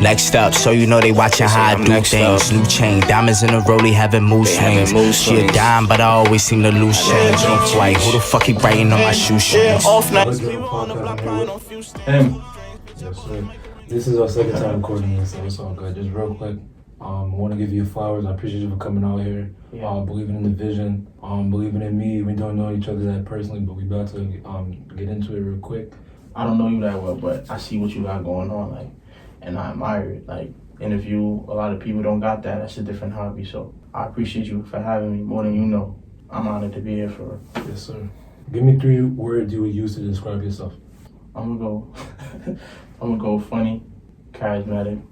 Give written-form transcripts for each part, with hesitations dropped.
Next up, so you know they watching how I do things. New chain, diamonds in a rollie having mood swings. She a dime, but I always seem to lose change. Off white, who the fuck he writing on my shoestrings? Off nights, we were on the block line on few Him. Yes, sir. This is our second time recording this, so it's all good. Just real quick, I want to give you flowers. I appreciate you for coming out here, believing in the vision, believing in me. We don't know each other that personally, but we about to get into it real quick. I don't know you that well, but I see what you got going on, like, and I admire it. Like, interview, a lot of people don't got that. That's a different hobby, so I appreciate you for having me more than you know. I'm honored to be here for. Yes, sir. Give me 3 words you would use to describe yourself. I'm gonna go funny, charismatic,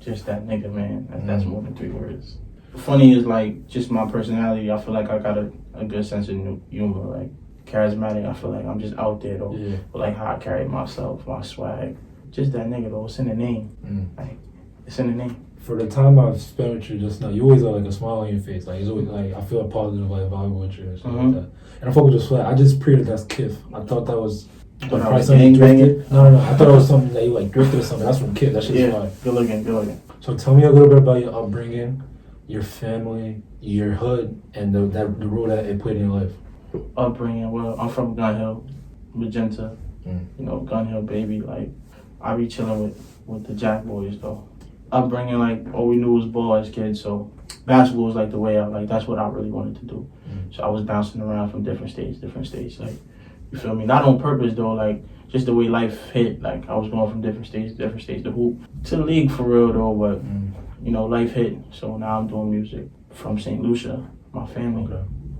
just that nigga, man. That's more than 3 words. Funny is like just my personality. I feel like I got a good sense of humor. Like, charismatic, I feel like I'm just out there though. Yeah. But like how I carry myself, my swag, just that nigga though. It's in the name. Like, it's in the name. For the time I've spent with you just now, you always have like a smile on your face. Like, it's always like I feel a positive like vibe with you and stuff like that. And I fuck with your swag. I just pre that's Kif. I thought that was. When I was gangbanging? No. I thought it was something that you like drifted or something. That's from Kif. That shit's fine. Good looking. So tell me a little bit about your upbringing, your family, your hood, and the role that it played in your life. Upbringing, well, I'm from Gun Hill, Magenta. You know, Gun Hill baby. Like, I be chilling with the Jack boys though. Upbringing, like, all we knew was ball as kids, so basketball was like the way out. Like, that's what I really wanted to do. So I was bouncing around from different states. Like, you feel me? Not on purpose though, like just the way life hit. Like, I was going from different states to hoop to the league for real though, but you know, life hit. So now I'm doing music from St. Lucia. My family,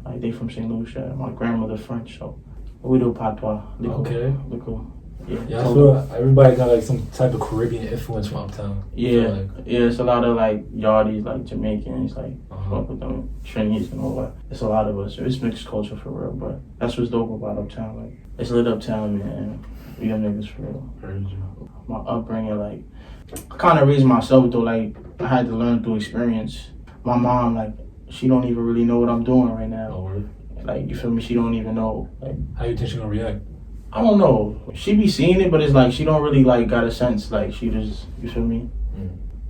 like, they from St. Lucia. My grandmother French, so we do patois. Lico. Yeah, I feel everybody got like some type of Caribbean influence from uptown. Yeah, it's a lot of like yardies, like Jamaicans, like fuck with them Trinis and all that. It's a lot of us. It's mixed culture for real, but that's what's dope about uptown. Like, it's lit uptown, man. We them niggas for real. My upbringing, like, I kind of raised myself though. Like, I had to learn through experience. My mom, like, she don't even really know what I'm doing right now. Like, you feel me? She don't even know. Like, how you think she gonna react? I don't know. She be seeing it, but it's like she don't really like got a sense. Like, she just, you feel me?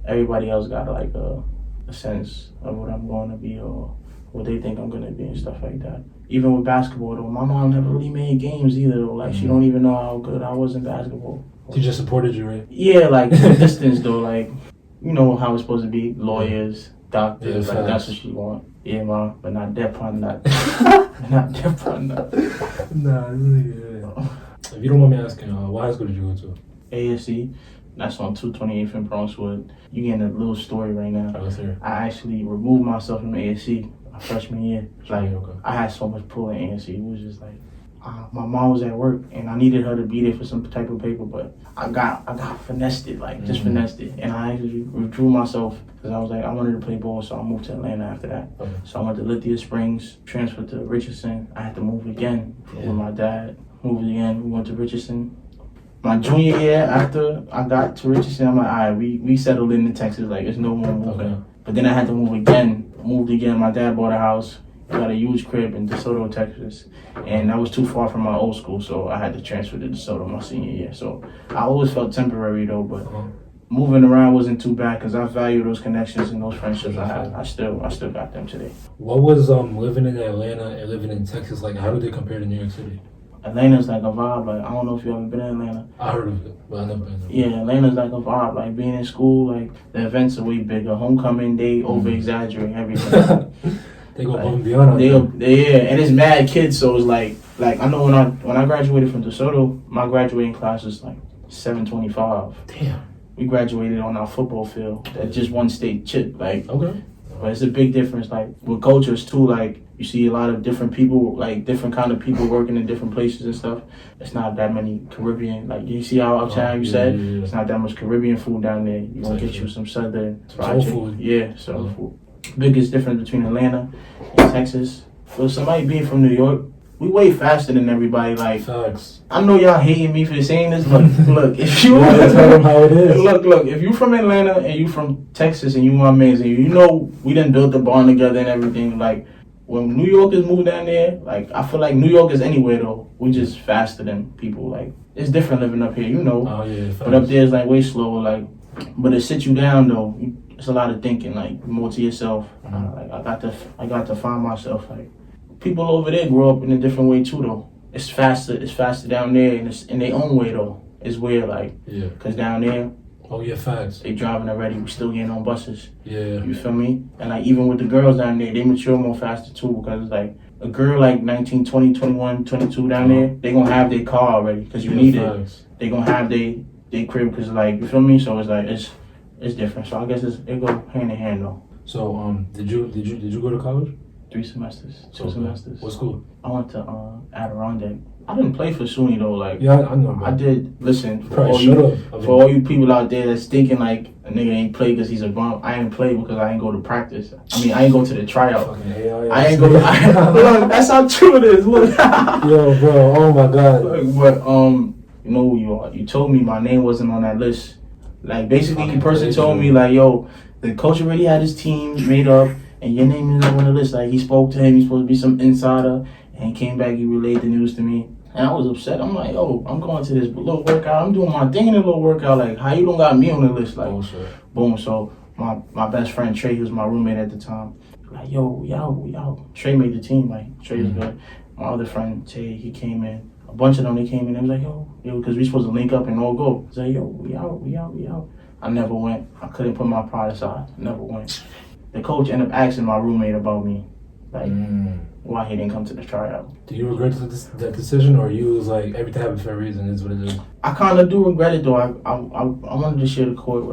Everybody else got like a sense of what I'm going to be or what they think I'm gonna be and stuff like that. Even with basketball though, my mom never really made games either though. Like, she don't even know how good I was in basketball. She just supported you, right? Yeah, like from distance though. Like, you know how it's supposed to be. Lawyers, doctors, like that's what she want. Yeah, mom, but not that pun, not that pun, not. Nah, if you don't mind me asking, what high school did you go to? ASC. That's on 228th in Bronxwood. You getting a little story right now. I actually removed myself from ASC my freshman year. Like, I had so much pull in ASC. It was just like, my mom was at work and I needed her to be there for some type of paper, but I got finessed it, like just finessed it. And I actually withdrew myself because I was like, I wanted to play ball, so I moved to Atlanta after that. So I went to Lithia Springs, transferred to Richardson. I had to move again with my dad. Moved again, we went to Richardson. My junior year, after I got to Richardson, I'm like, all right, we settled into Texas, like, there's no more moving. But then I had to moved again. My dad bought a house, got a huge crib in DeSoto, Texas. And that was too far from my old school, so I had to transfer to DeSoto my senior year. So I always felt temporary though, but moving around wasn't too bad because I value those connections and those friendships I had. I still got them today. What was living in Atlanta and living in Texas like? How do they compare to New York City? Atlanta's like a vibe. Like, I don't know if you ever been in Atlanta. I heard of it, but I never been there. Yeah, Atlanta's like a vibe. Like, being in school, like, the events are way bigger. Homecoming, they over-exaggerate everything. They go above and beyond. And it's mad kids, so it's like I know when I graduated from DeSoto, my graduating class was like 725. Damn. We graduated on our football field at just one state chip. Like, but it's a big difference. Like, with cultures too, like, you see a lot of different people, like different kind of people working in different places and stuff. It's not that many Caribbean, like, you see how uptown you said? It's not that much Caribbean food down there. You're gonna get you some southern fried chicken. Yeah, soul food. Biggest difference between Atlanta and Texas. For somebody being from New York, we way faster than everybody. Like, facts. I know y'all hating me for saying this, but look, if you tell them how it is. Look, if you from Atlanta and you from Texas and you my mans and you know we done built the bond together and everything, like, when New Yorkers move down there, like, I feel like New York is anywhere though. We just faster than people. Like, it's different living up here, you know. Oh yeah. But up there is like way slower. Like, But it sits you down though. It's a lot of thinking, like more to yourself. Like I got to find myself. Like people over there grow up in a different way too though. It's faster down there, and it's in their own way though. It's weird, like, cause down there, oh yeah, facts. They driving already. We still getting on buses. Yeah. You feel me? And like even with the girls down there, they mature more faster too, because it's like a girl like 19, 20, 21, 22 down there, they gonna have their car already, cause you need it. They gonna have they crib, cause like, you feel me? So it's like it's different. So I guess it go hand in hand though. So did you go to college? 3 semesters, 2 semesters. What school? I went to Adirondack. I didn't play for SUNY though. Like I know. I did. Listen, for all you people out there that's thinking like a nigga ain't play because he's a bum. I ain't play because I ain't go to practice. I mean, I ain't go to the tryout. I ain't go. Look, that's how true it is. Look. Yo, bro. Oh my God. But you know who you are. You told me my name wasn't on that list. Like basically, the person told me like, yo, the coach already had his team made up, and your name is not on the list. Like he spoke to him. He's supposed to be some insider, and he came back. He relayed the news to me. And I was upset. I'm like, yo, I'm going to this little workout. I'm doing my thing in the little workout. Like, how you don't got me on the list? Like, boom. So my best friend Trey, he was my roommate at the time. Like, yo, we out. Trey made the team. Like, Trey's good. My other friend Tay, he came in. A bunch of them, they came in. They was like, yo, because we supposed to link up and all go. He's like, yo, we out. I never went. I couldn't put my pride aside. Never went. The coach ended up asking my roommate about me. Like, why he didn't come to the tryout. Do you regret that decision, or you was like, everything happened for a reason, is what it is? I kind of do regret it though. I wanted to share the court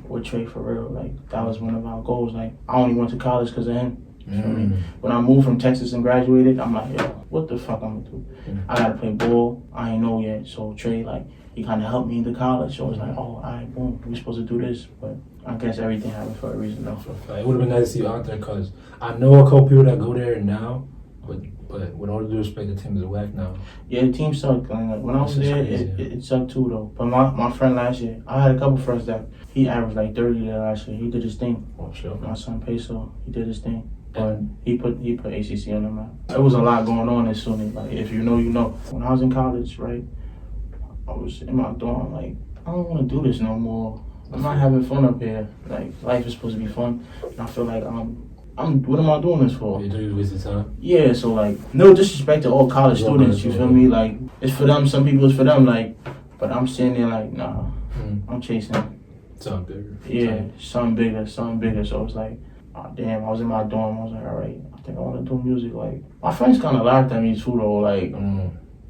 with Trey for real. Like that was one of our goals. Like I only went to college because of him. You know what I mean? When I moved from Texas and graduated, I'm like, yo, what the fuck I'm gonna do? I gotta play ball. I ain't know yet. So Trey, like, he kind of helped me into college. So it's like, oh, all right, boom, we supposed to do this. But I guess everything happened for a reason though. It would have been nice to see you out there, because I know a couple people that go there now, but with all due respect, the team is whack now. Yeah, the team sucked. When I was there, it sucked too though. But my friend last year, I had a couple friends that he averaged like 30 there last year. He did his thing. Oh, sure. My son Peso, he did his thing. But he put ACC on the map. There was a lot going on in SUNY. Like if you know, you know. When I was in college, right, I was in my dorm. Like I don't want to do this no more. I'm not having fun up here. Like life is supposed to be fun, and I feel like what am I doing this for? You're wasting time. Yeah, so like no disrespect to all college students. You feel me? Like it's for them. Some people it's for them. Like, but I'm sitting there like, nah, I'm chasing something bigger. Yeah, something bigger. So it's like, oh, damn, I was in my dorm. I was like, all right, I think I want to do music. Like, my friends kind of laughed at me too, though. Like,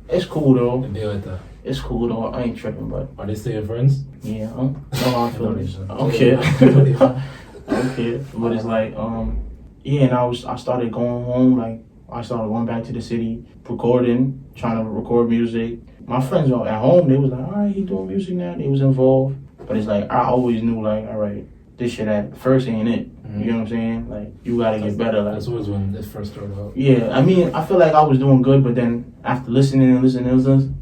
it's cool, though. They like that. It's cool, though. I ain't tripping, but. Are they still your friends? Yeah, I don't know how I feel this. I don't care. I don't care. But it's like, yeah, and I started going home. Like, I started going back to the city, recording, trying to record music. My friends at home, they was like, all right, he doing music now. They was involved. But it's like, I always knew, like, all right, this shit at first ain't it. You know what I'm saying? Like, you gotta get better. Like, that's always when it first started out. Yeah, I mean, I feel like I was doing good, but then after listening,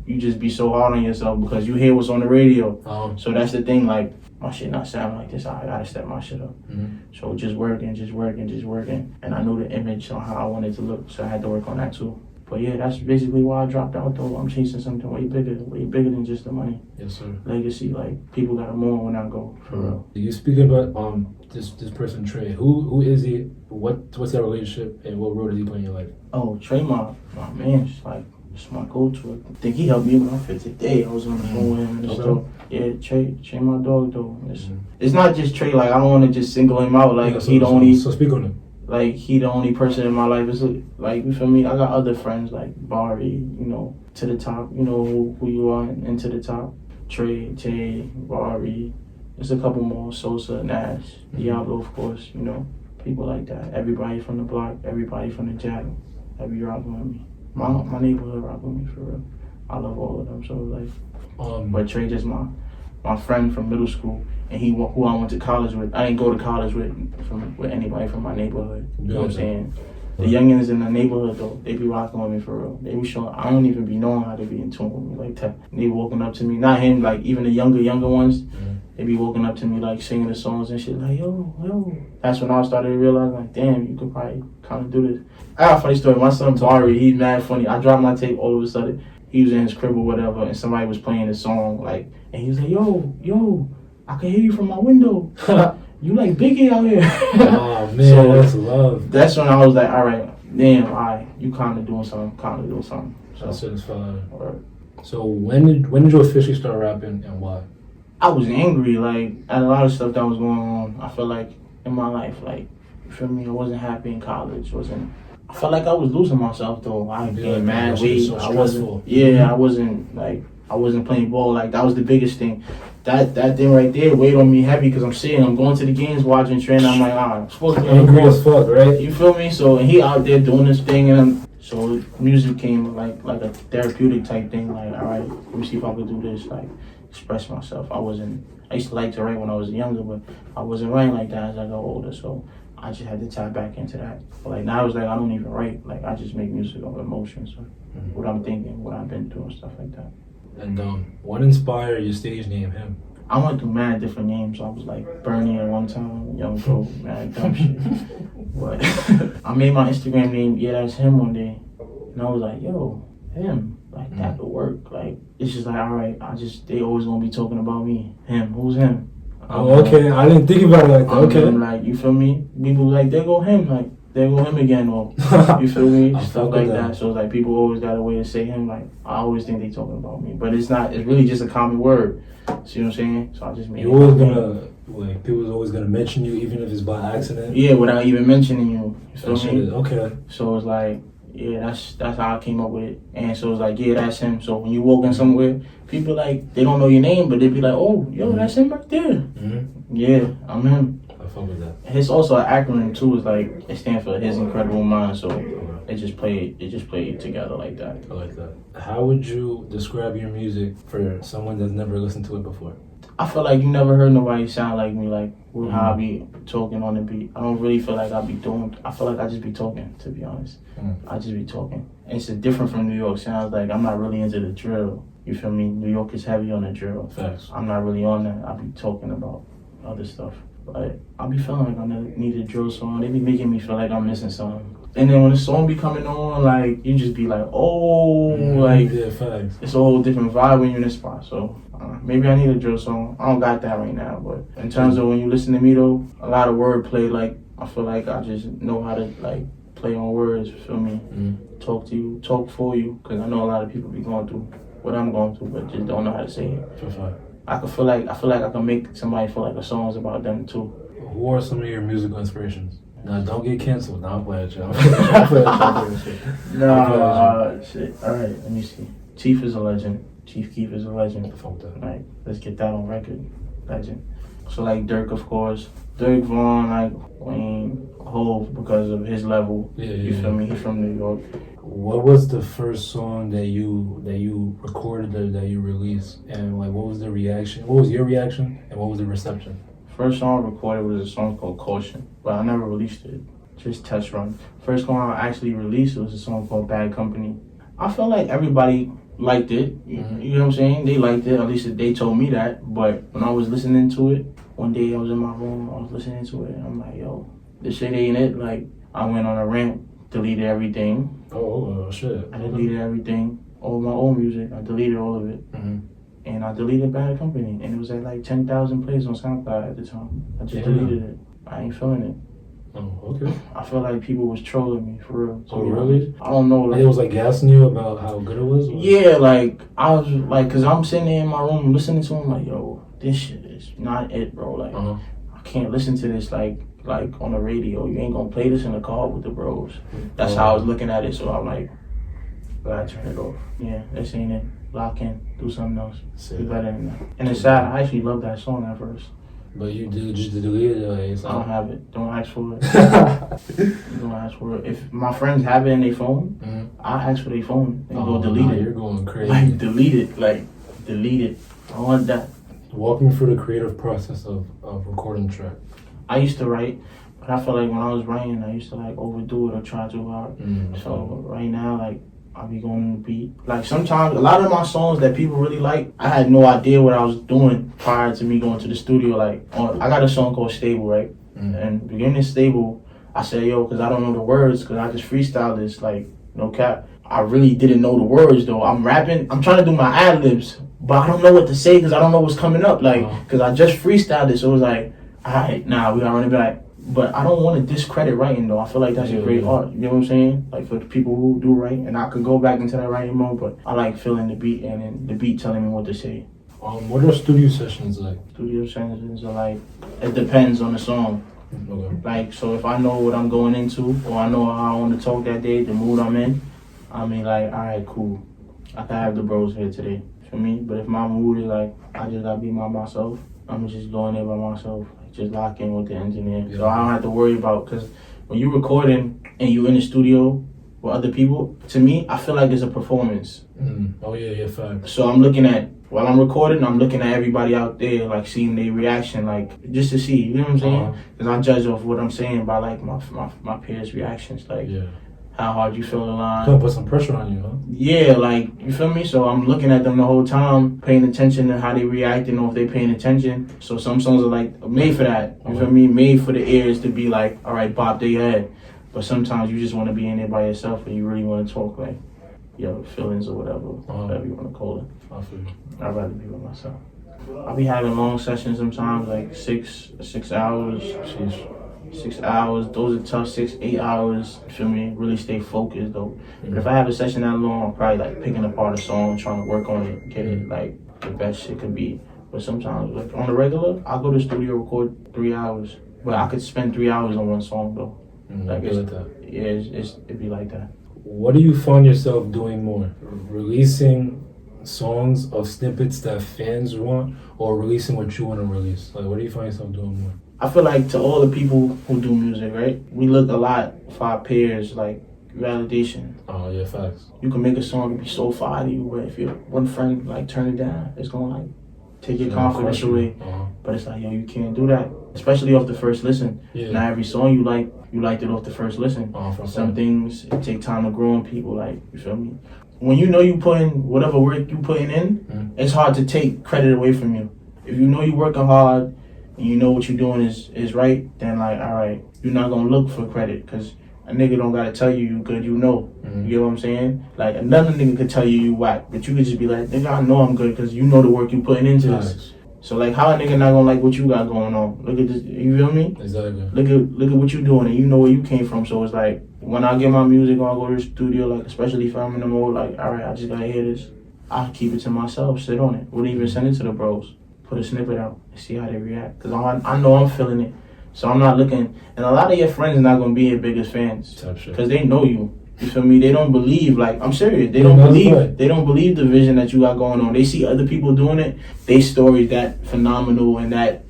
you just be so hard on yourself because you hear what's on the radio. So that's the thing, like, my shit not sounding like this. I gotta step my shit up. So just working. And I knew the image on how I wanted to look, so I had to work on that too. But yeah, that's basically why I dropped out though. I'm chasing something way bigger than just the money. Yes, sir. Legacy, like people gotta mourn when I go, for real. You speaking about this person Trey. Who is he? What's their relationship, and what role does he play in your life? Oh, Trey, my man, it's my go-to. I think he helped me with my 50th day. I was on the phone with him and stuff. Yeah, Trey, my dog though. It's not just Trey. Like I don't want to just single him out. Like he the only. So speak on him. Like he the only person in my life. Is like, you feel me? I got other friends like Bari, you know, to the top. You know who you are, and to the top. Trey, Tay, Bari. There's a couple more. Sosa, Nash, Diablo, of course. You know, people like that. Everybody from the block, everybody from the jack, every rocking with me. My neighborhood rock with me for real. I love all of them. So like, but Trey just my friend from middle school, and who I went to college with. I didn't go to college with anybody from my neighborhood. You know what I'm saying? The youngins in the neighborhood though, they be rocking with me for real. They be showing. I don't even be knowing how to be in tune with me like that. They walking up to me, not him, like even the younger ones. They be walking up to me like singing the songs and shit like yo. That's when I started to realize like, damn, you could probably kind of do this. I got a funny story. My son Bari, he's mad funny. I dropped my tape all of a sudden. He was in his crib or whatever, and somebody was playing a song like, and he was like, yo. I can hear you from my window. You like Biggie out here. Oh man, So, that's love. That's when I was like, all right, damn, all right, you kind of doing something, So, That's it, fine. right. So when did you officially start rapping and why? I was angry, like, at a lot of stuff that was going on. I felt like in my life, like, you feel me? I wasn't happy in college. I felt like I was losing myself though. I getting mad weight. So I wasn't playing ball. Like, that was the biggest thing. That thing right there weighed on me heavy because I'm going to the games, watching, training. I'm like, I'm supposed to be angry as fuck, right? You feel me? So, and he out there doing this thing, and so music came like a therapeutic type thing. Like, all right, let me see if I could do this. Like, express myself. I used to like to write when I was younger, but I wasn't writing like that as I got older. So I just had to tap back into that. But like now it's like I don't even write. Like I just make music of emotions, what I'm thinking, what I've been through, and stuff like that. And what inspired your stage name, Him? I went through mad different names. I was like Bernie at one time, Young Gold, mad dumb shit. But I made my Instagram name Yea Thats Him one day, and I was like, yo, Him. Like that could work. Like it's just like, all right, they always gonna be talking about me. Him, who's him? Oh, okay. I didn't think about it like that. Okay. Like, you feel me? People like, there go him. Like, there go him again. Or, you feel me? Stuff like that. So, like, people always got a way to say him. Like, I always think they talking about me. But it's not. It's really just a common word. See what I'm saying? So, I just made people's always gonna mention you even if it's by accident? Yeah, without even mentioning you. You feel me? Okay. So, it's like, yeah, that's how I came up with it. And so it's like, yeah, that's him. So when you walk in somewhere, people like, they don't know your name, but they be like, oh, yo, that's him right there. Mm-hmm. Yeah, I'm him. I fuck with that. It's also an acronym too. It's like, it stands for His Incredible Mind. So it just played together like that. I like that. How would you describe your music for someone that's never listened to it before? I feel like you never heard nobody sound like me, like how I be talking on the beat. I don't really feel like I feel like I just be talking, to be honest. I just be talking. And it's different from New York sounds. Like I'm not really into the drill. You feel me? New York is heavy on the drill. Facts. I'm not really on that. I be talking about other stuff. But I be feeling like I need a drill song. They be making me feel like I'm missing something. And then when the song be coming on, like you just be like, oh, like yeah, facts. It's a whole different vibe when you're in this spot. So maybe I need a drill song. I don't got that right now, but in terms of when you listen to me though, a lot of wordplay. Like I feel like I just know how to like play on words. Feel me? Talk to you, talk for you, because I know a lot of people be going through what I'm going through, but just don't know how to say it. I feel like I can make somebody feel like a song's about them too. Who are some of your musical inspirations? Now, don't get canceled. Now I'm playing y'all. Shit. All right, let me see. Chief is a legend. Chief Keef is a legend. Like, let's get that on record. Legend. So like Dirk, of course. Dirk, Vaughn, like Wayne, Hove, because of his level. You feel me? He's from New York. What was the first song that you recorded or that you released, and like what was the reaction? What was your reaction, and what was the reception? First song I recorded was a song called Caution, but I never released it. Just test run. First song I actually released was a song called Bad Company. I felt like everybody liked it. You know what I'm saying? They liked it. At least they told me that. But when I was listening to it, one day I was in my room, I was listening to it, and I'm like, yo, this shit ain't it. Like, I went on a rant, deleted everything. Oh, shit. I deleted everything. All my old music, I deleted all of it. And I deleted Bad Company. And it was at like 10,000 plays on SoundCloud at the time. I just deleted it. I ain't feeling it. Oh, okay. I feel like people was trolling me, for real. Oh, really? I don't know. Like, it was like gassing you about how good it was? Or? Yeah, like, I was like, because I'm sitting there in my room listening to him, like, yo, this shit is not it, bro. Like, I can't listen to this, like on the radio. You ain't gonna play this in the car with the bros. That's how I was looking at it. So I'm like, I turn it off. Yeah, this ain't it. Lock in. Do something else. Do better than that. And it's sad. I actually love that song at first. But you did just delete it? I don't have it. Don't ask for it. Don't ask for it. If my friends have it in their phone, I ask for their phone and go delete it. You're going crazy. Like, delete it. Like, delete it. I want that. Walk me through the creative process of recording a track. I used to write, but I feel like when I was writing, I used to like overdo it or try too hard. So right now, like, I'll be going on the beat. Like sometimes, a lot of my songs that people really like, I had no idea what I was doing prior to me going to the studio. Like, I got a song called Stable, right? And beginning Stable, I said, yo, because I don't know the words, because I just freestyle this. Like, No cap. I really didn't know the words though. I'm rapping. I'm trying to do my ad libs, but I don't know what to say because I don't know what's coming up. Like, because I just freestyled it, so it was like, all right, nah, we gotta run it back. But I don't want to discredit writing though. I feel like that's a great art. You know what I'm saying? Like for the people who do write, and I could go back into that writing mode. But I like feeling the beat and then the beat telling me what to say. What are studio sessions like? Studio sessions are like, it depends on the song. Okay. Like, so if I know what I'm going into, or I know how I want to talk that day, the mood I'm in, I mean, like, all right, cool. I can have the bros here today, for me. But if my mood is like, I just gotta be myself, I'm just going there by myself, like, just lock in with the engineer. Yeah. So I don't have to worry about, because when you're recording and you're in the studio with other people, to me, I feel like it's a performance. Oh yeah, fact. So I'm looking at, while I'm recording, I'm looking at everybody out there, like seeing their reaction, like just to see, you know what I'm saying? Because I judge off what I'm saying by like my peers' reactions, like how hard you feel the line. Gonna put some pressure on you, huh? Yeah, like, you feel me? So I'm looking at them the whole time, paying attention to how they reacting or if they paying attention. So some songs are like made for that, you feel me? Made for the ears to be like, all right, bop their head. But sometimes you just want to be in there by yourself and you really want to talk like your feelings or whatever you want to call it. I feel you. I'd rather be with myself. I'll be having long sessions sometimes, like 6 hours. 6 hours. Those are tough. 6-8 hours. You feel me? Really stay focused though. But if I have a session that long, I'm probably like picking apart a song, trying to work on it, get it like the best it could be. But sometimes, like on the regular, I'll go to the studio, record 3 hours. But I could spend 3 hours on one song though. Like it's like that. Yeah, it'd be like that. What do you find yourself doing more? Releasing songs of snippets that fans want, or releasing what you want to release? Like, what do you find yourself doing more? I feel like to all the people who do music, right? We look a lot for our peers, like validation. Oh yeah, facts. You can make a song and be so fire to you, but if your one friend like turn it down, it's gonna like take your confidence away. But it's like, yo, you can't do that, especially off the first listen. Not every song you liked it off the first listen. Some things it take time to grow on people, like, you feel me? When you know you putting whatever work you putting in, it's hard to take credit away from you. If you know you working hard and you know what you're doing is right, then like, all right, you're not gonna look for credit, because a nigga don't gotta tell you good, you know. You get what I'm saying? Like, another nigga could tell you whack, but you could just be like, nigga, I know I'm good because you know the work you putting into this. So like, how a nigga not gonna like what you got going on? Look at this, you feel me? Exactly. Look at what you doing, and you know where you came from. So it's like, when I get my music, when I go to the studio, like, especially if I'm in the mode, like, all right, I just gotta hear this, I keep it to myself, sit on it. Wouldn't even send it to the bros. Put a snippet out and see how they react. Because I know I'm feeling it. So I'm not looking, and a lot of your friends are not gonna be your biggest fans. Because they know you. You feel me? They don't believe, like, I'm serious. They don't believe the vision that you got going on. They see other people doing it. They stories that phenomenal and that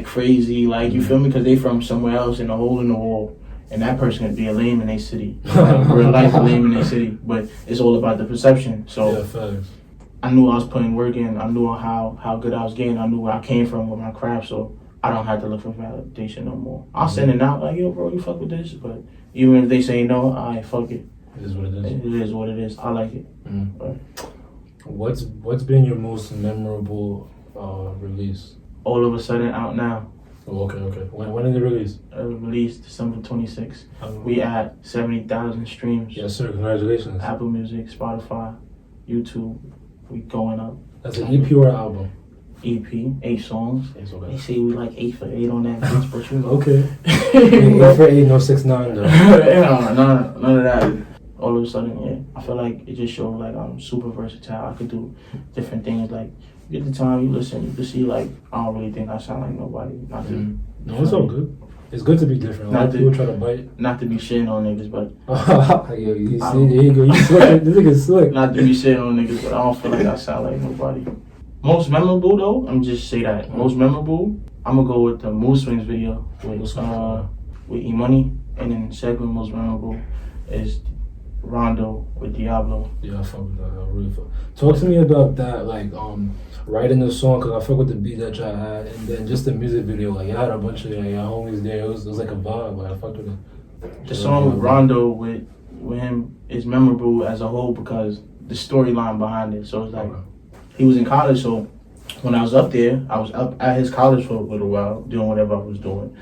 crazy, like, you feel me? Because they from somewhere else in a hole in the wall. And that person could be a lame in their city. Like, real life, a lame in their city. But it's all about the perception. So I knew I was putting work in. I knew how good I was getting. I knew where I came from with my craft. So I don't have to look for validation no more. I'll send it out like, yo, bro, you fuck with this. But even if they say no, I fuck it. It is what it is. It is what it is. I like it. What's been your most memorable release? All of a Sudden out now. Oh, okay. When did it release? It was released December 26th. We at 70,000 streams. Yes, sir. Congratulations. Apple Music, Spotify, YouTube. We going up. That's an EP or an album? EP, 8 songs. They say we like 8 for 8 on that bitch, but you know. Okay. 8 for 8, no 6-9 though. None of that. All of a sudden, yeah, I feel like it just showed like I'm super versatile. I could do different things. Like, you get the time, you listen, you can see like, I don't really think I sound like nobody. No, it's all good. It's good to be different. A lot of people try to bite. Not to be shitting on niggas, but yo, you see, there you go. You slick. This nigga's slick. Not to be shitting on niggas, but I don't feel like I sound like nobody. Most memorable though, I'm just say that. Most memorable, I'm gonna go with the Mood Swings video with E-Money, and then second most memorable is Rondo with Diablo. Yeah, I fuck with that. I really fuck. Talk to me about that, like writing the song, because I fuck with the beat that y'all had, and then just the music video. Like, you had a bunch of your homies there. It was like a vibe. Like, I fucked with it. The song with Rondo with him is memorable as a whole because the storyline behind it. So it's like, he was in college, so when I was up there, I was up at his college for a little while, doing whatever I was doing.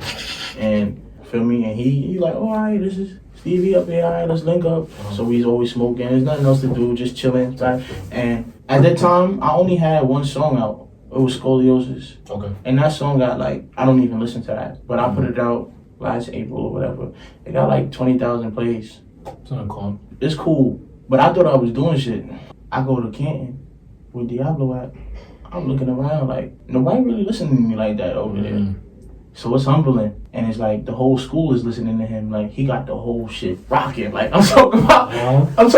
And, feel me? And he like, oh, all right, this is Stevie up here, all right, let's link up. So we always smoking. There's nothing else to do, just chilling. Right? And at that time, I only had one song out. It was Scoliosis. Okay. And that song got like, I don't even listen to that, but I put it out last April or whatever. It got like 20,000 plays. It's not cool. It's cool, but I thought I was doing shit. I go to Canton with Diablo at. I'm looking around like, nobody really listening to me like that over there. So it's humbling. And it's like the whole school is listening to him. Like he got the whole shit rocking. Like I'm talking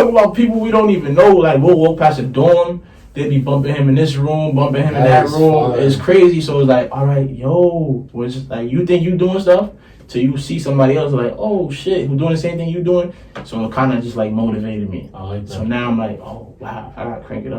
about people we don't even know. Like we'll walk past a dorm, they be bumping him in this room, bumping him in that room. It's crazy. So it's like, all right, yo, was like you think you doing stuff till you see somebody else like, oh shit, who doing the same thing you doing? So it kind of just like motivated me. I like that. So now I'm like, oh wow, I gotta crank it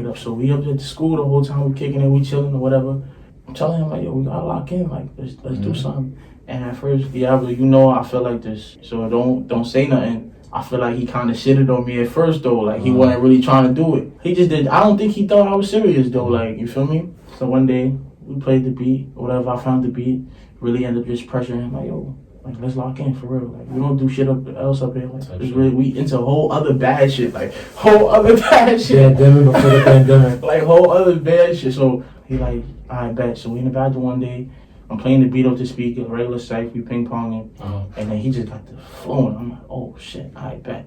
up. So we up at the school the whole time, we kicking it, we chilling or whatever. I'm telling him like, yo, we gotta lock in, like let's do something. And at first, Diablo, you know I feel like this, so don't say nothing. I feel like he kind of shitted on me at first though, like he wasn't really trying to do it. He just did. I don't think he thought I was serious though, like you feel me? So one day we played the beat, or whatever. I found the beat, really ended up just pressuring him like, yo, like let's lock in for real. Like we don't do shit else up here. Like it's really we into whole other bad shit, like whole other bad shit. Pandemic before the pandemic. Like whole other bad shit. So he like, I bet. So we in the bathroom one day. I'm playing the beat off the speaker, regular cypher, we ping ponging, and then he just got the flowing. I'm like, oh shit, I bet.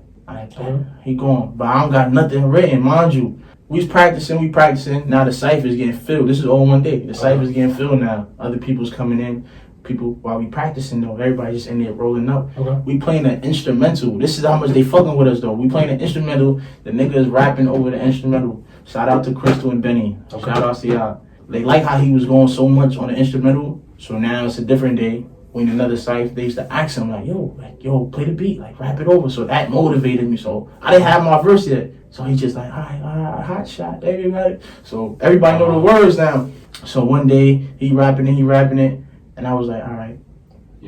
He going, but I don't got nothing written, mind you. We practicing. Now the cypher's getting filled. This is all one day. The cypher's getting filled now. Other people's coming in. People while we practicing though, everybody just in there rolling up. We playing an instrumental. This is how much they fucking with us though. We playing an instrumental. The nigga is rapping over the instrumental. Shout out to Crystal and Benny. Shout out to y'all. They like how he was going so much on the instrumental. So now it's a different day. We in another cypher, they used to ask him like, yo, play the beat, like rap it over. So that motivated me. So I didn't have my verse yet. So he just like, all right, hot shot, everybody. So everybody know the words now. So one day he rapping it, and I was like, all right,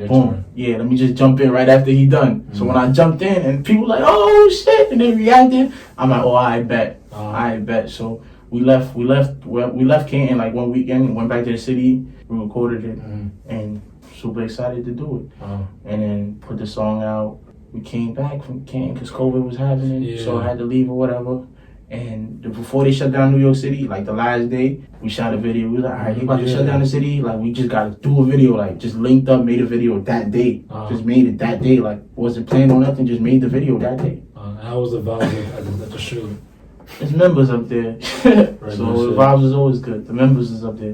boom. Yeah, let me just jump in right after he done. So when I jumped in and people like, oh shit, and they reacted, I'm like, oh, I bet. So we left Canton like one weekend, went back to the city, we recorded it, and super excited to do it. And then put the song out. We came back from Canton because COVID was happening, so I had to leave or whatever. And before they shut down New York City, like the last day, we shot a video. We was like, all right, they about to shut down the city. Like, we just got to do a video. Like, just linked up, made a video that day. Just made it that day. Like, wasn't planned on nothing, just made the video that day. How was the vibe at the shoot? There's members up there. So the vibes is always good. The members is up there.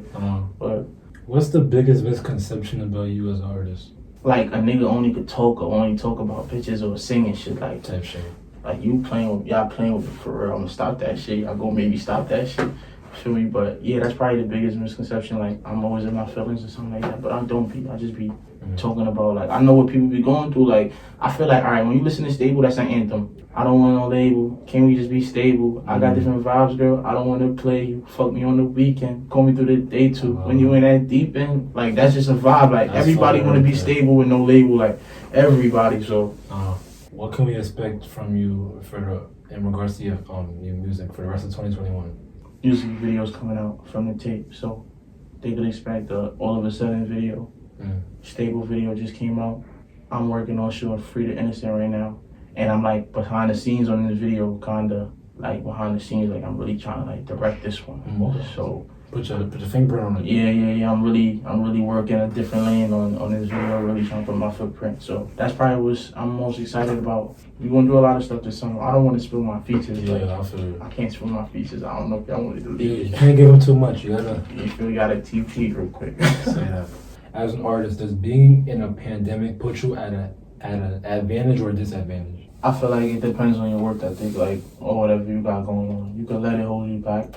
But what's the biggest misconception about you as an artist? Like, a nigga only could talk or only talk about pictures or singing shit like type shit. Like y'all playing with it for real. I'm gonna stop that shit. Y'all go maybe stop that shit. Feel me? But yeah, that's probably the biggest misconception. Like I'm always in my feelings or something like that. But I don't be. I just be talking about like I know what people be going through. Like I feel like all right, when you listen to Stable, that's an anthem. I don't want no label. Can we just be stable? I got different vibes, girl. I don't want to play you. Fuck me on the weekend. Call me through the day too. When you in that deep end, like that's just a vibe. Like that's everybody want to be stable with no label. Like everybody. So. What can we expect from you in regards to your music for the rest of 2021? Music videos coming out from the tape, so they could expect all of a sudden video. Stable video just came out. I'm working on shooting Free the Innocent right now, and I'm like behind the scenes on this video, kinda like behind the scenes, like I'm really trying to like direct this one. So. Put your fingerprint on it. Yeah. I'm really working a different lane on this video, really trying to put my footprint. So that's probably what I'm most excited about. We're gonna do a lot of stuff this summer. I don't want to spill my features. I can't spill my features. I don't know if y'all want to leave it. You can't give them too much. You gotta TP real quick. Say that. As an artist, does being in a pandemic put you at an advantage or a disadvantage? I feel like it depends on your work ethic, like or whatever you got going on. You can let it hold you back.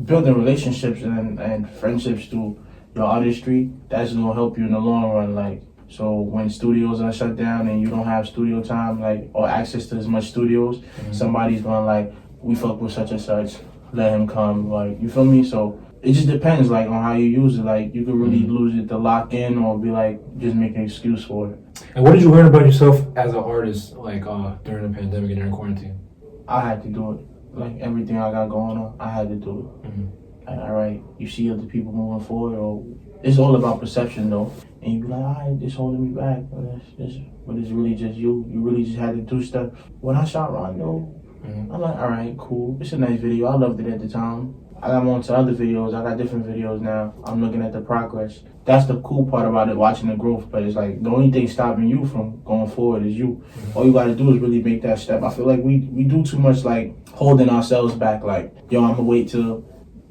Building relationships and friendships through your artistry, that's gonna help you in the long run. Like, so when studios are shut down and you don't have studio time, like, or access to as much studios, somebody's gonna like, we fuck with such and such, let him come, like, you feel me? So it just depends, like, on how you use it. Like, you could really lose it to lock in or be like, just make an excuse for it. And what did you learn about yourself as an artist, like, during the pandemic and during quarantine? I had to do it. Like everything I got going on, I had to do it. Like, all right, you see other people moving forward, or it's all about perception though. and you be like, alright, this holding me back, but it's really just you. You really just had to do stuff. When I shot Rondo, I'm like, alright, cool. It's a nice video. I loved it at the time. I got on to other videos. I got different videos now. I'm looking at the progress. That's the cool part about it, watching the growth. But it's like the only thing stopping you from going forward is you. All you gotta do is really make that step. I feel like we do too much like holding ourselves back. Like, yo, I'm gonna wait till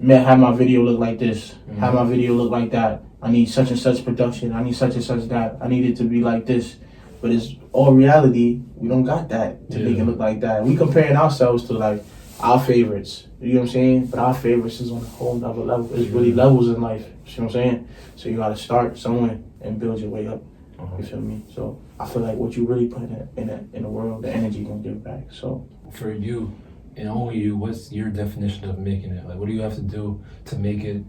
have my video look like this, have my video look like that. I need such and such production. I need such and such that. I need it to be like this. But it's all reality. We don't got that to make it look like that. We comparing ourselves to like our favorites. You know what I'm saying? But our favorites is on a whole nother level. There's really levels in life. You know what I'm saying? So you gotta start somewhere and build your way up. You feel me? So I feel like what you really put in the world, the energy gonna give back. So for you and only you, what's your definition of making it? Like, what do you have to do to make it?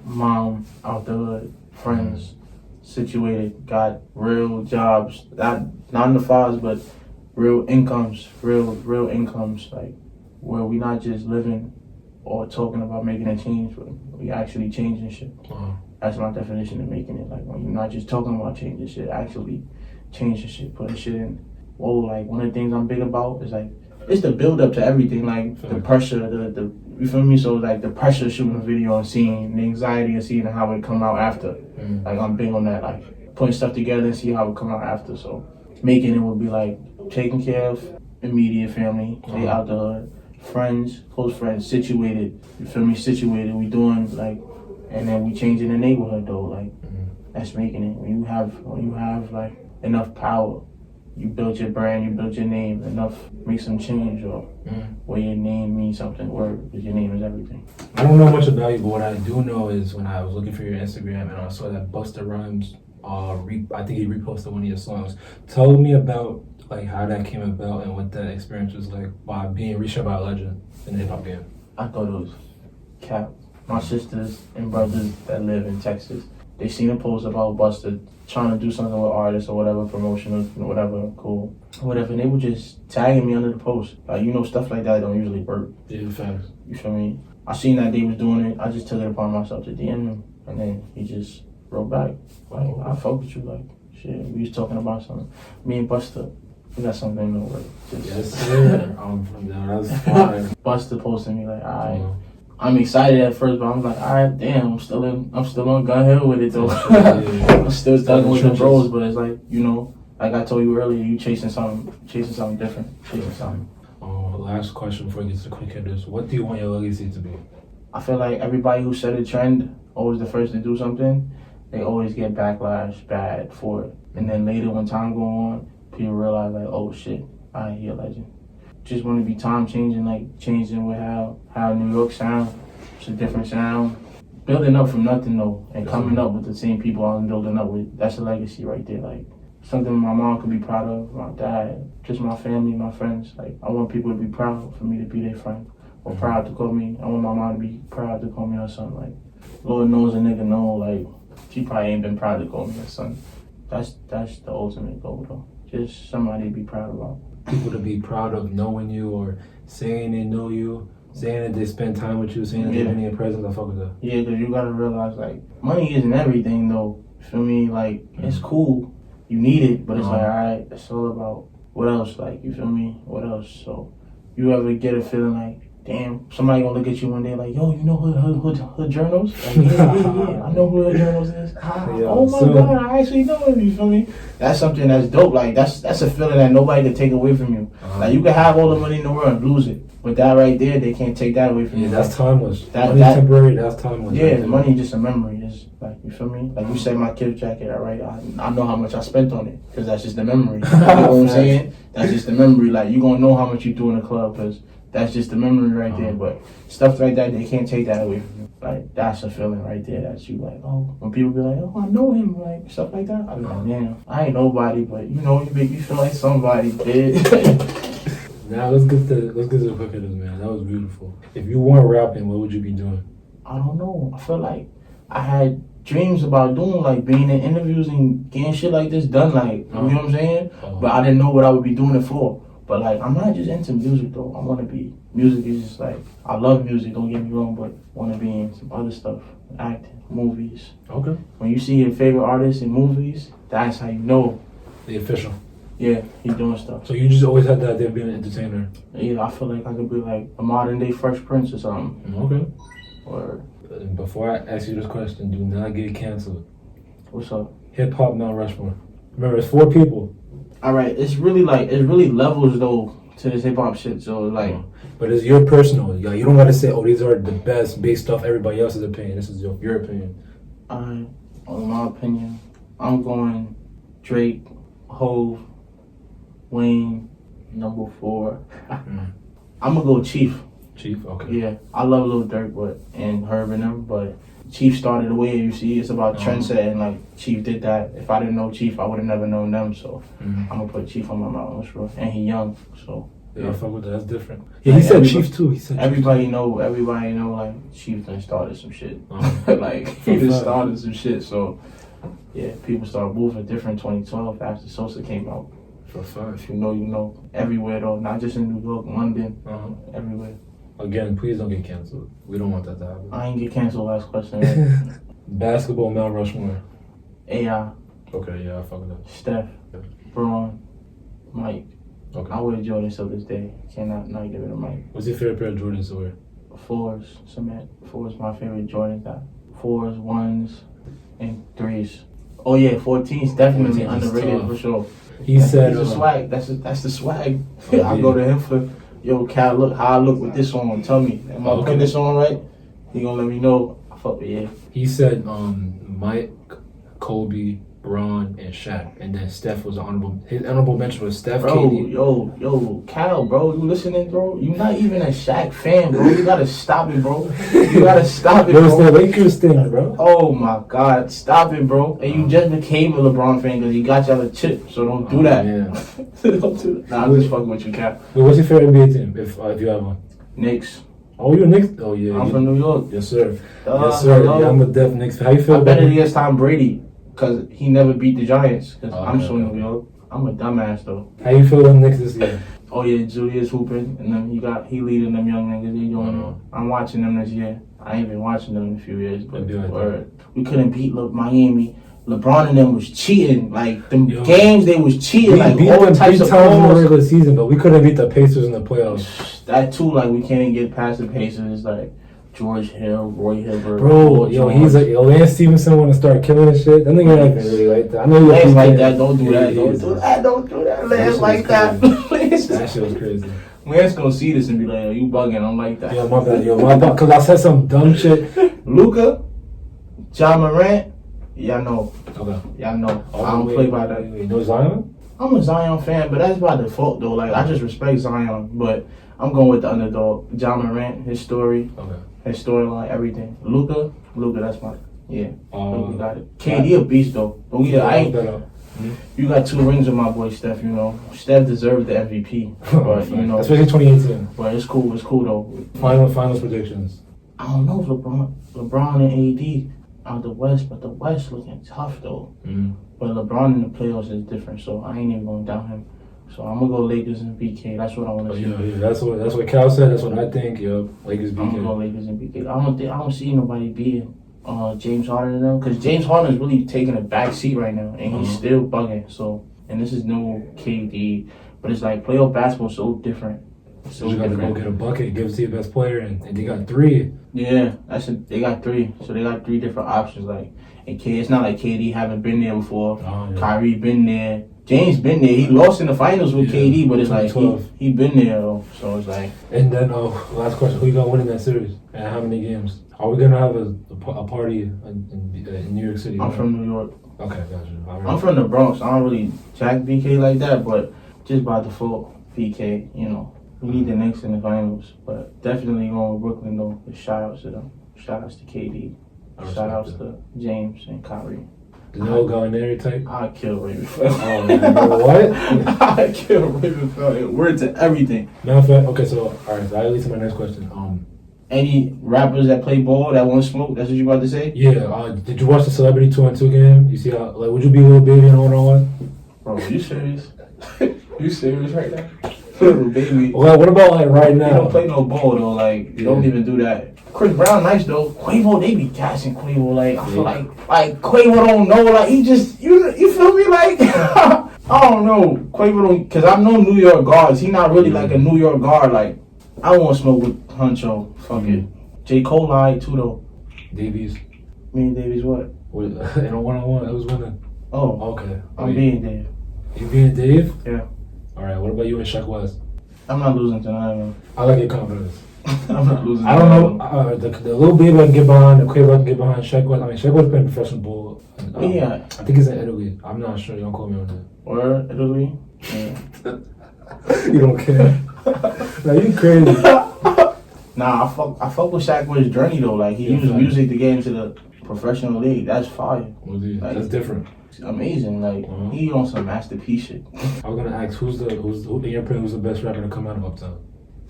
Mom out the hood, friends, situated, got real jobs, not 9 to 5s, but real incomes, real incomes, like where we not just living or talking about making a change, but we actually changing shit. That's my definition of making it. Like when you're not just talking about changing shit, actually changing shit, putting shit in. Whoa, like one of the things I'm big about is like, it's the build up to everything, like the pressure, the you feel me? So like the pressure of shooting a video and seeing the anxiety of seeing how it come out after. Like I'm big on that, like putting stuff together and see how it come out after. So making it would be like taking care of immediate family, they out the hood, friends, close friends, situated. You feel me? Situated. We doing like, and then we changing the neighborhood though. Like that's making it. When you have like enough power, you build your brand, you build your name, enough make some change or where your name means something, because your name is everything. I don't know much about you, but what I do know is when I was looking for your Instagram and I saw that Busta Rhymes, I think he reposted one of your songs. Tell me about like how that came about and what that experience was like by being reached out by a legend in the hip hop game. I thought it was cap. My sisters and brothers that live in Texas, they seen a post about Busta trying to do something with artists or whatever, promotional, whatever, cool, whatever. And they were just tagging me under the post. Like, you know, stuff like that don't usually work. Yeah, facts. You feel me? I seen that they was doing it. I just took it upon myself to DM him. And then he just wrote back. Like, I fuck with you. Like, shit, we was talking about something. Me and Busta, we got something in the work. Yes, sir. That's fine. Busta posted me like, alright. I'm excited at first, but I'm like, alright, damn, I'm still on Gun Hill with it though. I'm still stuck with the bros, but it's like, you know, like I told you earlier, you chasing something different, chasing something. Last question before we get to the quick hitters. What do you want your legacy to be? I feel like everybody who set a trend, always the first to do something, they always get backlash bad for it. And then later when time go on, people realize like, oh shit, he a legend. Just want to be time changing, like changing with how New York sound. It's a different sound. Building up from nothing though, and coming up with the same people I'm building up with. That's a legacy right there. Like something my mom could be proud of, my dad, just my family, my friends. Like I want people to be proud for me to be their friend, or proud to call me. I want my mom to be proud to call me her son. Like Lord knows a nigga know, like she probably ain't been proud to call me her son. That's the ultimate goal though. Just somebody to be proud about. People to be proud of knowing you or saying they know you, saying that they spend time with you, saying that they've been in your presence. I fuck with that. Yeah, because you gotta realize like money isn't everything though. You feel me? Like it's cool, you need it, but it's like alright, it's all about what else. Like you feel me? What else? So you ever get a feeling like, damn, somebody gonna look at you one day like, yo, you know her journals? Like, yeah, I know who her journals is. Oh my God, I actually know him, you feel me? That's something that's dope. Like that's a feeling that nobody can take away from you. Like you can have all the money in the world and lose it, but that right there, they can't take that away from you. That's timeless. Money's temporary, that's timeless. Yeah, right, money just a memory. It's like, you feel me? Like you said, my kid's jacket, all right? I know how much I spent on it, because that's just the memory. You know what I'm saying? That's just the memory. Like you gonna know how much you do in the club, because that's just the memory right there. But stuff like that, they can't take that away from you. Like, that's a feeling right there that you like, oh, when people be like, oh, I know him, like, stuff like that. I be like, damn, I ain't nobody, but you know, you make me feel like somebody did. Now, let's get to the quick hitters, man. That was beautiful. If you weren't rapping, what would you be doing? I don't know. I feel like I had dreams about doing, like, being in interviews and getting shit like this done, like, you know what I'm saying? But I didn't know what I would be doing it for. But like, I'm not just into music though. I want to be. Music is just like, I love music. Don't get me wrong, but want to be in some other stuff, acting, movies. Okay. When you see your favorite artist in movies, that's how you know. The official. Yeah, he's doing stuff. So you just always had that idea of being an entertainer. Yeah, I feel like I could be like a modern day Fresh Prince or something. Okay. Or Before I ask you this question, do not get canceled. what's up? Hip hop Mount Rushmore. Remember, it's 4 people. All right, it's really levels though to this hip hop shit. So like, but it's your personal. Yeah, you don't gotta say, oh, these are the best based off everybody else's opinion. This is your opinion. in my opinion, I'm going Drake, Hove, Wayne, number 4. I'm gonna go Chief. Chief, okay. Yeah, I love Lil Durk, and Herb and them, but Chief started the way. You see, it's about trendsetting. Like Chief did that. If I didn't know Chief, I would have never known them. So I'm gonna put Chief on my Mount Rushmore, and he young, so. Yeah, I fuck with that. That's different. Yeah, like he said Chief too. He said everybody know. Like Chief done started some shit. Like he done started some shit. So yeah, people started moving different. 2012 after Sosa came out. For fun. If you know, you know. Everywhere though, not just in New York, London, everywhere. Again, please don't get canceled. We don't want that to happen. I ain't get canceled. Last question. Right? Basketball Mount Rushmore. AI. Okay, yeah, I fuck with that. Steph, Braun, Mike. Okay. I wear Jordans till this day. Cannot not get rid of Mike. What's your favorite pair of Jordans to wear? 4s, cement. 4s, my favorite Jordans. 4s, 1s, and 3s. Oh yeah, 14s definitely 14s underrated tough. for sure. He said, the swag. That's the swag. Oh, I go to him for, yo, Cal, look how I look with this on. Tell me, am I putting this on right? He gonna let me know. I fuck with yeah. He said, Mike, Kobe, Braun, and Shaq, and then Steph was his honorable mention was Steph, bro, KD. Yo, Cal, bro, you listening, bro? You not even a Shaq fan, bro. You gotta stop it, bro. You gotta stop it, bro. It was the Lakers thing, bro. Oh my God, stop it, bro. And you just became a LeBron fan because he got y'all a chip, so don't do that. Yeah. Don't do that. Nah, I'm just fucking with you, Cal. Wait, what's your favorite NBA team, if you have one? Knicks. Oh, you're a Knicks? Oh, yeah. I'm from New York. Yes, sir. Yes, sir. Yeah, I'm a def Knicks fan. How you feel I bet it against Tom Brady because he never beat the Giants. Because I'm from New York. I'm a dumbass though. How you feel on Knicks this year? Oh yeah, Julius hooping, and then he leading them young niggas. They doing it. I'm watching them this year. I ain't been watching them in a few years, but we couldn't beat Miami. LeBron and them was cheating. Like them games, they was cheating. Like beat all them types of times in the balls. regular season, but we couldn't beat the Pacers in the playoffs. That too, like we can't get past the Pacers. Like George Hill, Roy Hibbert. Bro, he's like, Lance Stevenson want to start killing and shit. That nigga ain't really like that. I know Lance like that. Don't do that. Don't do that. Lance like that. That shit was crazy. Lance gonna see this and be like, "Yo, you bugging?" I'm like that. Yo, my bad. Cause I said some dumb shit. Luka, John Morant. Y'all know. Okay. Y'all know. I don't play by that. You know Zion? I'm a Zion fan, but that's by default though. Like I just respect Zion, but I'm going with the underdog. John Morant, his story, his storyline, everything. Luka, that's my Luka got it. KD a beast though. But you got 2 rings with my boy Steph. You know, Steph deserved the MVP, but you know, especially 2018. But it's cool. It's cool though. Finals predictions. I don't know if LeBron and AD out the West, but the West looking tough though. But LeBron in the playoffs is different, so I ain't even going down him. So I'm gonna go Lakers and BK. That's what I want to see. Yeah, that's what Cal said. That's what I think. Yo, Lakers BK. I'm gonna go Lakers and BK. I don't see nobody beating James Harden and them because James Harden is really taking a back seat right now, and he's still bugging. So, and this is no KD, but it's like playoff basketball is so different. So you gotta go get a bucket, give it to your best player, and they got 3. Yeah, they got 3. So they got 3 different options. Like, and it's not like KD haven't been there before. Kyrie been there. James been there. He lost in the finals with KD, but it's like he been there though. So it's like. And then last question: who you gonna win in that series? And how many games? Are we gonna have a party in New York City? I'm from New York. Okay, gotcha. I'm from the Bronx. I don't really jack VK like that, but just by default, VK. You know, we need the Knicks in the finals, but definitely going with Brooklyn though. Shoutouts to them. Shoutouts to KD. Shoutouts to James and Kyrie. The no Gallinari type? I kill Raven Fell. Oh man, what? I kill Raven Fell. Word to everything. Matter of fact, okay, so alright, so that leads to my next question. Any rappers that play ball that want smoke? That's what you about to say? Yeah. Did you watch the Celebrity 2-on-2 game? You see how would you be a little baby in 1-on-1? Bro, you serious? You serious right now? Little baby. Well, what about like right They now? don't play no ball though. Like they don't even do that. Chris Brown nice though. Quavo, they be gassing Quavo. Like I feel like Quavo don't know. Like he just you feel me? Like I don't know. Quavo don't, cause I know New York guards. He not really like a New York guard. Like I don't want to smoke with Huncho. Fuck it. J. Cole lied too though. Davies. Me and Davies what? In a one-on-one, it was winning. Oh, okay. I'm being Dave. You being Dave? Yeah. All right. What about you and Shaq West? I'm not losing tonight, man. I like your confidence. I'm not losing. I don't know. The little baby I can get behind, the Quavo I can get behind. Shaq West. I mean, Shaq West playing professional ball. Yeah. I think he's in Italy. I'm not sure. Don't quote me on that. Or Italy. Yeah. You don't care. Nah, you crazy. Nah, I fuck with Shaq West's journey though. Like he used music to get into the professional league. That's fire. Like, that's different. Amazing. Like he on some masterpiece shit. I was gonna ask who's in your opinion, who's the best rapper to come out of Uptown?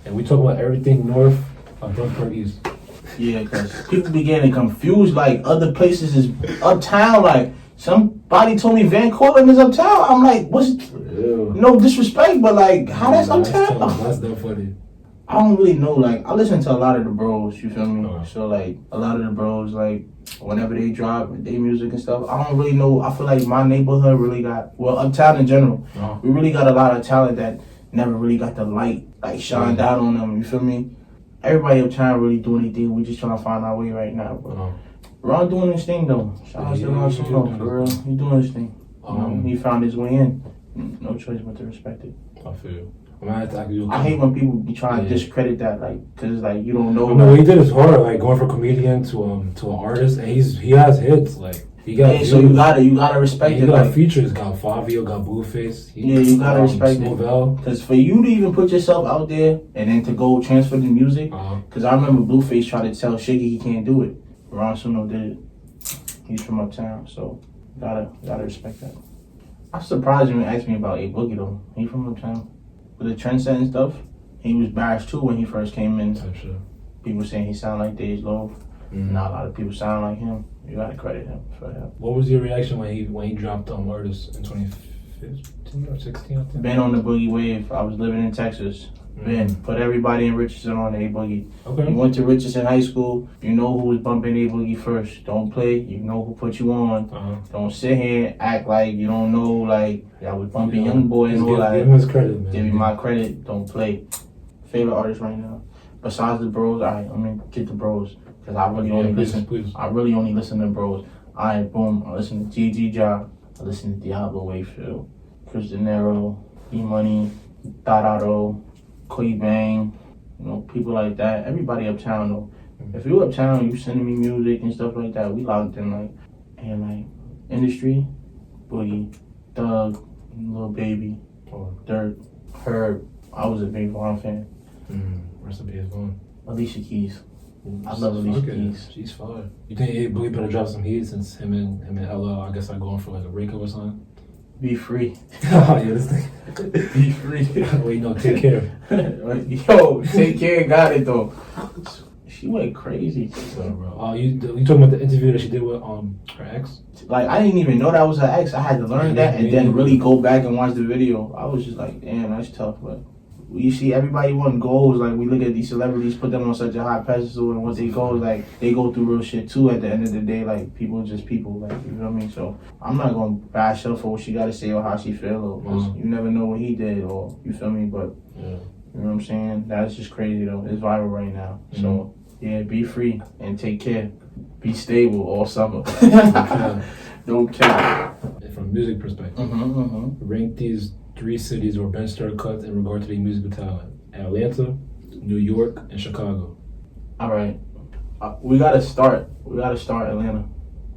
And we talk about everything north of Brooklyn East. Yeah, cause people be getting confused. Like other places is Uptown. Like somebody told me Van Cortlandt is Uptown. I'm like, what's? No disrespect, but like how that's Uptown? That's that funny. I don't really know. Like I listen to a lot of the bros. You feel me? So like a lot of the bros, like whenever they drop their music and stuff, I don't really know. I feel like my neighborhood really got Uptown in general. We really got a lot of talent that never really got the light like shined out on them. You feel me? Everybody Uptown really doing anything. We just trying to find our way right now. But Ron doing his thing though. Shout out to Ron Suno, for real. He doing his thing. He found his way in. No choice but to respect it. I feel you. I hate when people be trying to discredit that, like, cause like you don't know. No, what he did is hard, like going from comedian to an artist, and he has hits, like he got. Yeah, so you gotta respect it. He got like, features, got Fabio, got Blueface. You gotta respect Smovell. it. Cause for you to even put yourself out there and then to go transfer the music, cause I remember Blueface tried to tell Shiggy he can't do it. Ron Suno did it. He's from Uptown, so gotta respect that. I'm surprised when you asked me about A Boogie though. He from Uptown. With the trendsetting stuff, he was bashed too when he first came in. Sure. People saying he sound like Dej Loaf. Not a lot of people sound like him. You gotta credit him for that. What was your reaction when he dropped Artists in 2015 or 16? I think? Been on the Boogie wave. I was living in Texas. Ben put everybody in Richardson on A Boogie. Okay. You went to Richardson High School. You know who was bumping A Boogie first. Don't play. You know who put you on. Don't sit here and act like you don't know. Like I was bumping Young Boy and all that. Give him his credit, man. Give me my credit. Don't play. Favorite artist right now. Besides the bros, I'm gonna get the bros because I really only listen. Please. I really only listen to bros. Boom. I listen to G.G. Ja. I listen to Diablo Wayfield, Chris De Niro, E Money, Darado, Quay Bang, people like that. Everybody Uptown though. If you Uptown, you sending me music and stuff like that, we locked in like industry, Boogie, Thug, Lil Baby, Dirt, Herb. I was a big Vaughn fan. Rest in peace, Vaughn. Alicia Keys. I love Alicia Keys. She's fire. You think Boogie better drop some heat since him and Ella, I guess, are going for like a breakup or something? Be free. Oh, yeah, this thing. Be free. Wait, no, take care. Yo, take care. Got it though. She went crazy. Bro. You talking about the interview that she did with her ex? Like I didn't even know that was her ex. I had to learn that and then really go back and watch the video. I was just like, damn, that's tough. But you see, everybody want goals. Like we look at these celebrities, put them on such a high pedestal, and what they go, like they go through real shit too. At the end of the day, like people are just people. Like you know what I mean. So I'm not gonna bash her for what she got to say or how she feel, or you never know what he did, or you feel me. But you know what I'm saying. That's just crazy though. It's viral right now. So. Yeah, be free and take care. Be stable all summer. Don't care. From a music perspective, rank these 3 cities where Ben started cut in regard to their musical talent: Atlanta, New York, and Chicago. All right, we gotta start. Atlanta.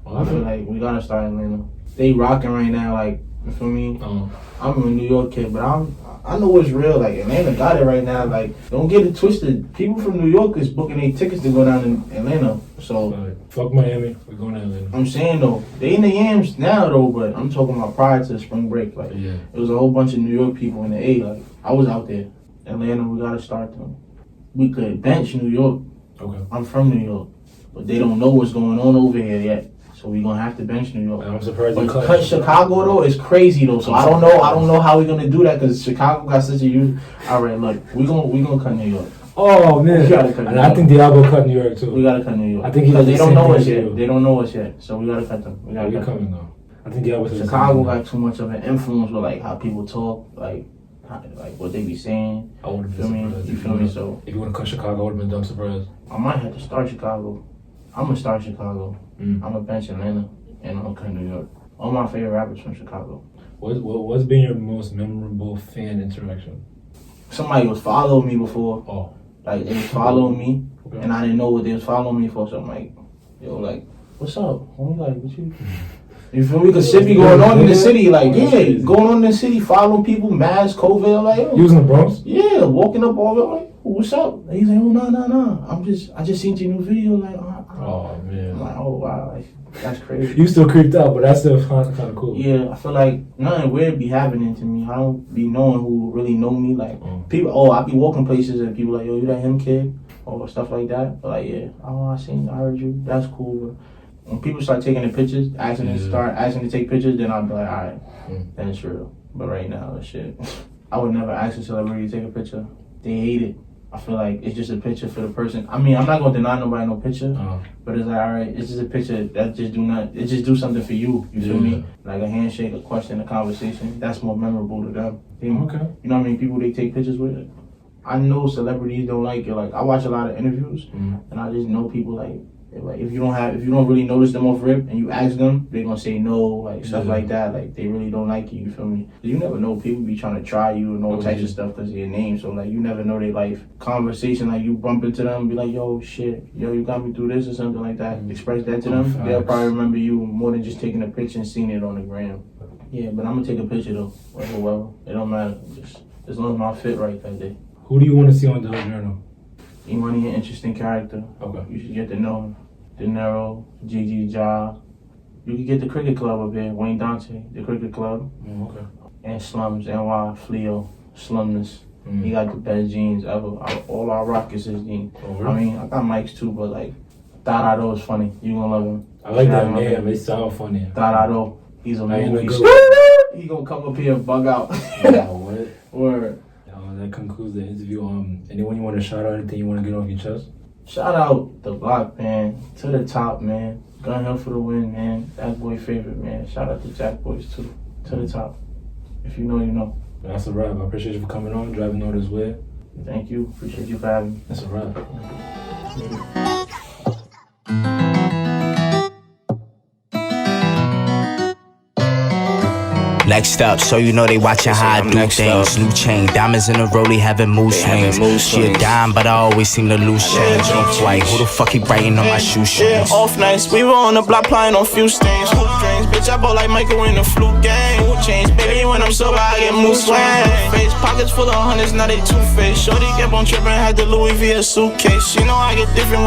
I feel like we gotta start Atlanta. They rocking right now. Like you feel me? I'm a New York kid, but I know what's real. Like Atlanta got it right now. Like don't get it twisted. People from New York is booking their tickets to go down in Atlanta. So fuck Miami. We're going to Atlanta. I'm saying though, they in the yams now though, but I'm talking about prior to spring break. Like it was a whole bunch of New York people in the A. Like I was out there. Atlanta, we gotta start them. We could bench New York. Okay. I'm from New York, but they don't know what's going on over here yet. So So we gonna have to bench New York. I'm surprised But you cut Chicago though is crazy though. So I don't know how we gonna do that because Chicago got such a huge. All right, look, we gonna cut New York. Oh man, and I think Diablo cut New York too. We gotta cut New York. I think because they don't know us yet. They don't know us yet, so we gotta cut them. We gotta cut coming though. I think Diablo. Chicago got too much of an influence with like how people talk, like what they be saying. I would have been surprised. You feel me? So if you would have cut Chicago, I would have been dumb surprised. I might have to start Chicago. I'm gonna start Chicago. I'm gonna bench Atlanta, and I'm gonna cut New York. All my favorite rappers from Chicago. What's been your most memorable fan interaction? Somebody was following me before. Oh. Like, they was following me, and I didn't know what they was following me for, so I'm like, yo, like, what's up? Homie, like, what you... You feel me? Because shit be going on in the city, like, going on in the city, following people, mass, COVID, like, yo. You was in the Bronx? Yeah, walking up all over, like, what's up? And he's like, oh, no. I just seen your new video, like, oh, man. I'm like, oh, wow, like, that's crazy. You still creeped out, but that's still kind of cool. Yeah, I feel like nothing weird be happening to me. I don't be knowing who really know me. Like, people, I be walking places and people like, yo, you that him kid? Or stuff like that. But like, yeah, I heard you. That's cool. But when people start taking the pictures, asking to take pictures, then I'll be like, all right, then it's real. But right now, that shit, I would never ask a celebrity to take a picture. They hate it. I feel like it's just a picture for the person. I mean, I'm not gonna deny nobody no picture, but it's like, all right, it's just a picture that just do something for you. You feel me? Like a handshake, a question, a conversation. That's more memorable to them. Okay. You know what I mean? People they take pictures with it. I know celebrities don't like it. Like I watch a lot of interviews, and I just know people like if you don't really notice them off rip and you ask them, they're gonna say no, like stuff like that. Like they really don't like you. You feel me? You never know. People be trying to try you and all types of stuff because of your name. So like you never know their life. Conversation like you bump into them, and be like, yo, shit, yo, you got me through this or something like that. Express that to them. They'll probably remember you more than just taking a picture and seeing it on the gram. Yeah, but I'm gonna take a picture though. Whatever. It don't matter. Just as long as my fit right that day. Who do you want to see on the journal? Anyone an interesting character. Okay. You should get to know him. De Niro, Gigi Ja. You could get the cricket club up here, Wayne Dante, the cricket club. Okay. And Slums, NY, Fleo, Slumness. He got the best jeans ever. All our rock is his jeans. Oh, really? I mean, I got Mike's too, but like, Darado is funny. You gonna love him. I like that name. It sounds funny. Darado, he's a movie. He gonna come up here and bug out. What? Word. That concludes the interview. Anyone you want to shout out? Anything you want to get off your chest? Shout out the block, man. To the top, man. Gun Hill for the win, man. That boy favorite, man. Shout out to Jack Boys too. To the top. If you know, you know. That's a wrap. I appreciate you for coming on, driving all this way. Thank you. Appreciate you for having me. That's a wrap. Next up, so you know they watching how I do things. New chain, diamonds in a rollie, having mood swings. She a dime, but I always seem to lose change. Off white, who the fuck he writing on my shoestrings? Off nights, we were on the block playing on few stains. Hoop drinks, bitch, I bought like Michael in the flute game. Mood change, baby, when I'm sober, I get mood swing. Face pockets full of hundreds, now they two-faced. Shorty kept on tripping, had the Louis V a suitcase. You know I get different.